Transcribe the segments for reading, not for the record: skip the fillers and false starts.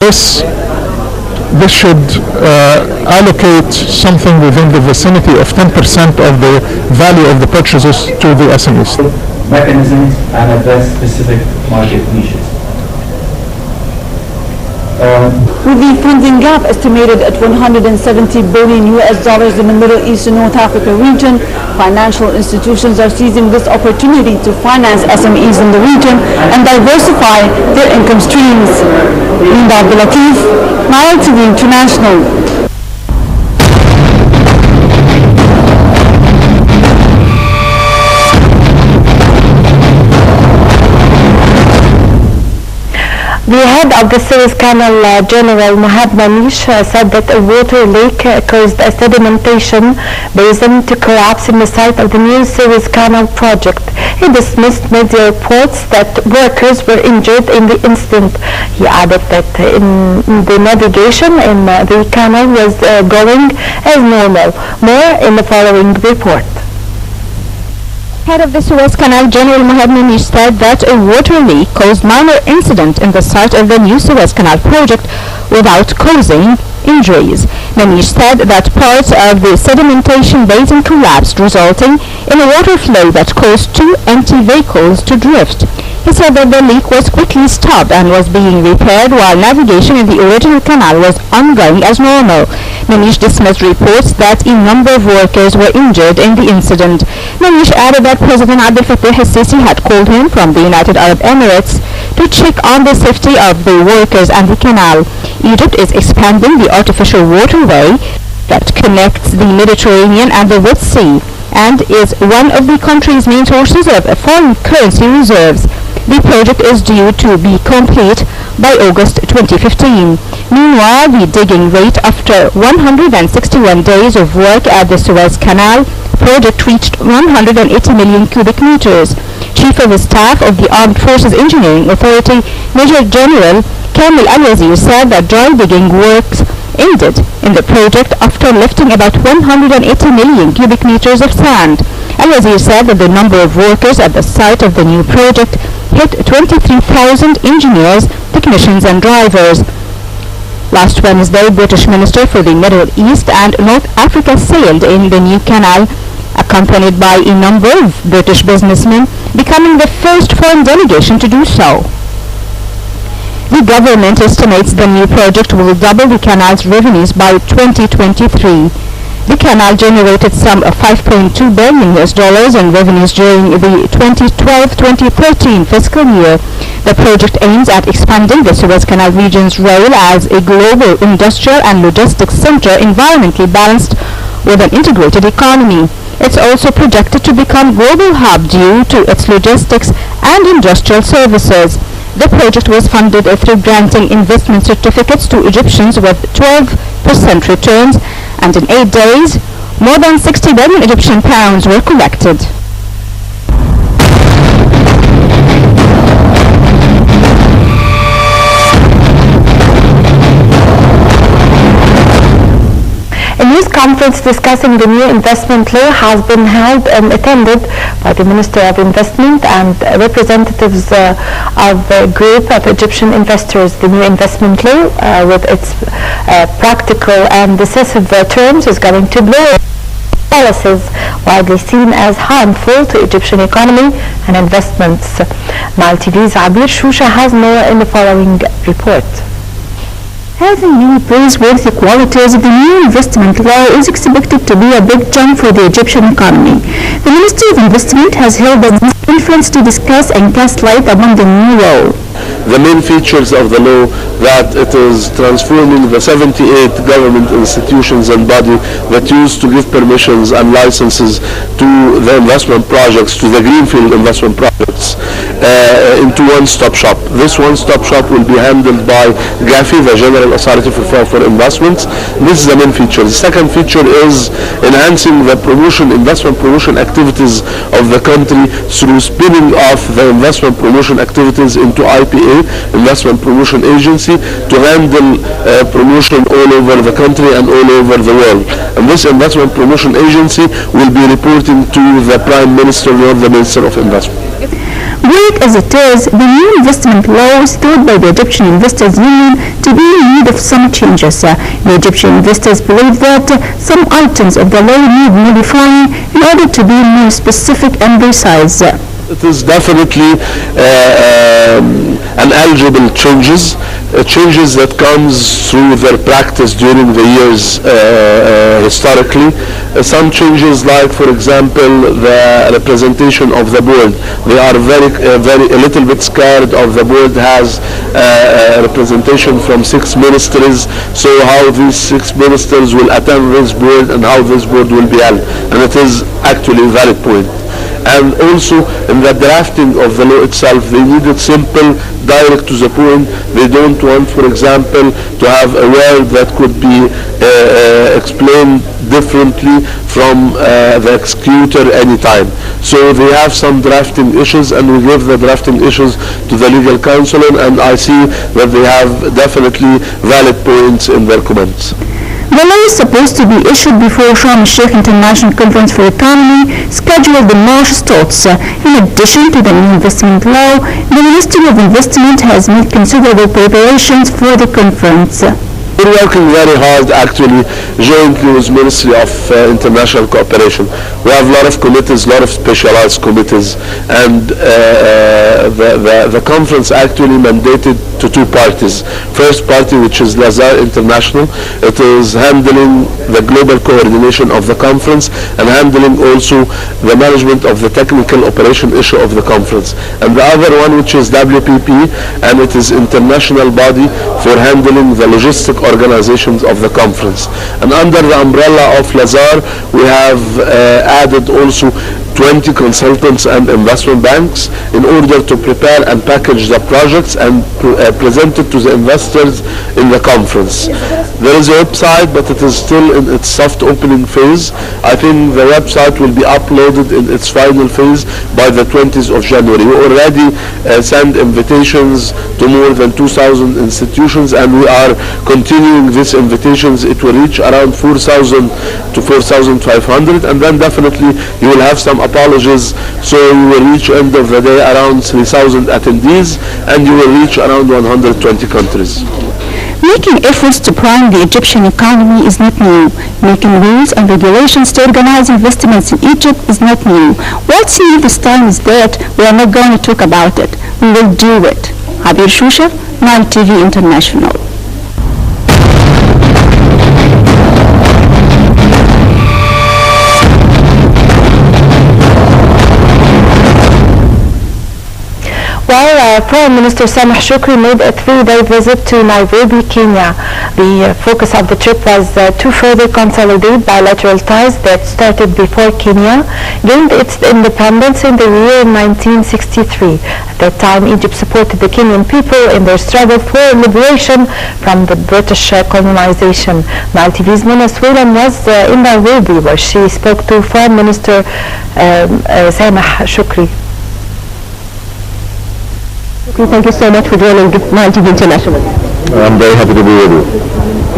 This should allocate something within the vicinity of 10% of the value of the purchases to the SMEs. Mechanisms and address specific market niches. With the funding gap estimated at $170 billion in the Middle East and North Africa region, financial institutions are seizing this opportunity to finance SMEs in the region and diversify their income streams. Linda Abdulatif, Nile TV International. The head of the Suez Canal, General Manish, said that a water leak caused a sedimentation basin to collapse in the site of the new Suez Canal project. He dismissed media reports that workers were injured in the incident. He added that the navigation in the canal was going as normal. More in the following report. Head of the Suez Canal, General Manish, said that a water leak caused minor incident in the site of the new Suez Canal project without causing injuries. Manish said that parts of the sedimentation basin collapsed, resulting in a water flow that caused two empty vehicles to drift. He said that the leak was quickly stopped and was being repaired while navigation in the original canal was ongoing as normal. Manish dismissed reports that a number of workers were injured in the incident. Manish added that President Abdel Fattah el-Sisi had called him from the United Arab Emirates to check on the safety of the workers and the canal. Egypt is expanding the artificial waterway that connects the Mediterranean and the Red Sea and is one of the country's main sources of foreign currency reserves. The project is due to be complete by August 2015. Meanwhile, the digging rate after 161 days of work at the Suez Canal project reached 180 million cubic meters. Chief of Staff of the Armed Forces Engineering Authority, Major General Kamil Al-Wazir, said that dry digging works ended in the project after lifting about 180 million cubic meters of sand. Al-Wazir said that the number of workers at the site of the new project hit 23,000 engineers, technicians and drivers. Last Wednesday, British Minister for the Middle East and North Africa sailed in the new canal, accompanied by a number of British businessmen, becoming the first foreign delegation to do so. The government estimates the new project will double the canal's revenues by 2023. The canal generated some $5.2 billion in revenues during the 2012-2013 fiscal year. The project aims at expanding the Suez Canal region's role as a global industrial and logistics center, environmentally balanced with an integrated economy. It's also projected to become a global hub due to its logistics and industrial services. The project was funded through granting investment certificates to Egyptians with 12% returns, and in 8 days, more than 60 billion Egyptian pounds were collected. A news conference discussing the new investment law has been held and attended by the Minister of Investment and representatives of a group of Egyptian investors. The new investment law, with its practical and decisive terms, is going to blow policies widely seen as harmful to Egyptian economy and investments. Nile TV's Abir Shusha has more in the following report. Having many praiseworthy qualities, the new investment law is expected to be a big jump for the Egyptian economy. The Ministry of Investment has held a conference to discuss and cast light upon the new law. The main features of the law, that it is transforming the 78 government institutions and bodies that used to give permissions and licenses to the investment projects, to the greenfield investment projects, into one-stop shop. This one-stop shop will be handled by GAFI, the General Authority for Investments. This is the main feature. The second feature is enhancing the investment promotion activities of the country through spinning off the investment promotion activities into IPA, Investment Promotion Agency, to handle promotion all over the country and all over the world. And this Investment Promotion Agency will be reporting to the Prime Minister or the Minister of Investment. Great as it is, the new investment law is thought by the Egyptian Investors Union to be in need of some changes. The Egyptian investors believe that some items of the law need modifying in order to be more specific and precise. It is definitely an eligible changes that comes through their practice during the years historically. Some changes, like for example the representation of the board. They are a little bit scared of the board has representation from 6 ministries, so how these 6 ministers will attend this board and how this board will be held, and it is actually a valid point. And also in the drafting of the law itself, they need it simple, direct to the point. They don't want, for example, to have a word that could be explained differently from the executor anytime. So they have some drafting issues, and we give the drafting issues to the legal counsel, and I see that they have definitely valid points in their comments. The law is supposed to be issued before Sharm el-Sheikh International Conference for Economy, scheduled in March starts. In addition to the new investment law, the Ministry of Investment has made considerable preparations for the conference. We're working very hard actually jointly with Ministry of International Cooperation. We have a lot of committees, a lot of specialized committees, and the conference actually mandated to 2 parties. First party, which is Lazar International, it is handling the global coordination of the conference and handling also the management of the technical operation issue of the conference. And the other one, which is WPP, and it is international body for handling the logistic organizations of the conference. And under the umbrella of Lazar, we have added also 20 consultants and investment banks in order to prepare and package the projects and present it to the investors in the conference. There is a website, but it is still in its soft opening phase. I think the website will be uploaded in its final phase by the 20th of January. We already sent invitations to more than 2,000 institutions, and we are continuing these invitations. It will reach around 4,000 to 4,500, and then definitely you will have some apologies, so you will reach end of the day around 3,000 attendees, and you will reach around 120 countries. Making efforts to prime the Egyptian economy is not new. Making rules and regulations to organize investments in Egypt is not new. What's new this time is that we are not going to talk about it. We will do it. Abir Shusha, Nile TV International. While Prime Minister Sameh Shukri made a 3-day visit to Nairobi, Kenya, the focus of the trip was to further consolidate bilateral ties that started before Kenya gained its independence in the year 1963. At that time, Egypt supported the Kenyan people in their struggle for liberation from the British colonization. Nile TV's Mona Sweden was in Nairobi, where she spoke to Prime Minister Sameh Shukri. Thank you so much for joining Nile TV International. I'm very happy to be with you.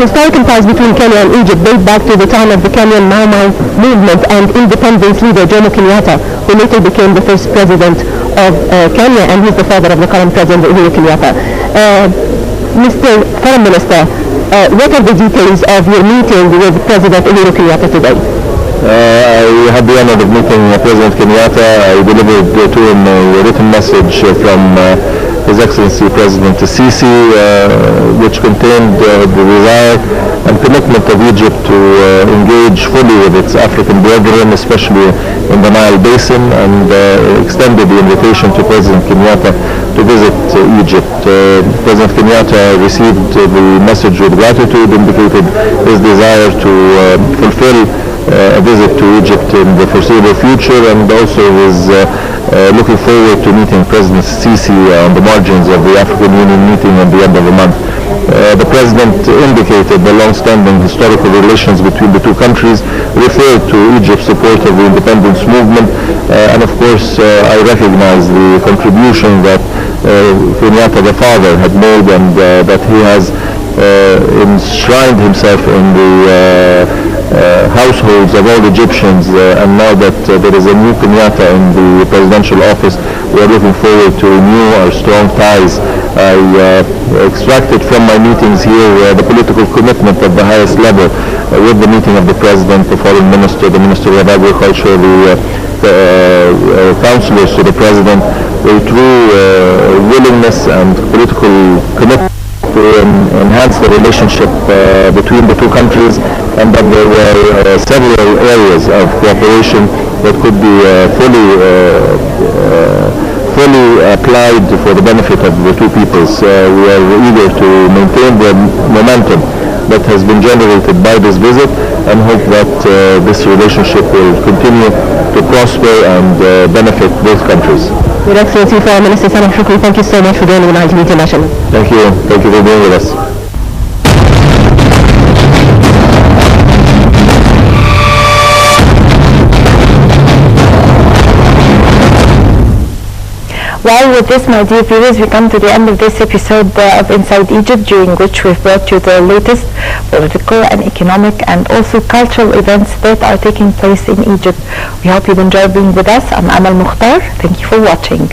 Historical ties between Kenya and Egypt date back to the time of the Kenyan Mau Mau movement and independence leader Jomo Kenyatta, who later became the first president of Kenya, and he's the father of the current president, Uhuru Kenyatta. Mr. Foreign Minister, what are the details of your meeting with President Uhuru Kenyatta today? I had the honor of meeting President Kenyatta. I delivered to him a written message from His Excellency President Sisi, which contained the desire and commitment of Egypt to engage fully with its African brethren, especially in the Nile Basin, and extended the invitation to President Kenyatta to visit Egypt. President Kenyatta received the message with gratitude, indicated his desire to fulfill a visit to Egypt in the foreseeable future, and also is looking forward to meeting President Sisi on the margins of the African Union meeting at the end of the month. The President indicated the long-standing historical relations between the two countries, referred to Egypt's support of the independence movement, and of course I recognize the contribution that Kenyatta the father had made, and that he has enshrined himself in the households of all Egyptians, and now that there is a new Kenyatta in the presidential office, we are looking forward to renew our strong ties. I extracted from my meetings here the political commitment at the highest level with the meeting of the President, the Foreign Minister, the Minister of Agriculture, the councillors to the President, a true willingness and political commitment to enhance the relationship between the two countries, and that there were several areas of cooperation that could be fully applied for the benefit of the two peoples. We are eager to maintain the momentum that has been generated by this visit and hope that this relationship will continue to prosper and benefit both countries. Your Excellency, Foreign Minister Salam Shukri, thank you so much for joining the Nile International. Thank you. Thank you for being with us. Well, with this, my dear viewers, we come to the end of this episode of Inside Egypt, during which we've brought you the latest political and economic and also cultural events that are taking place in Egypt. We hope you've enjoyed being with us. I'm Amal Mukhtar. Thank you for watching.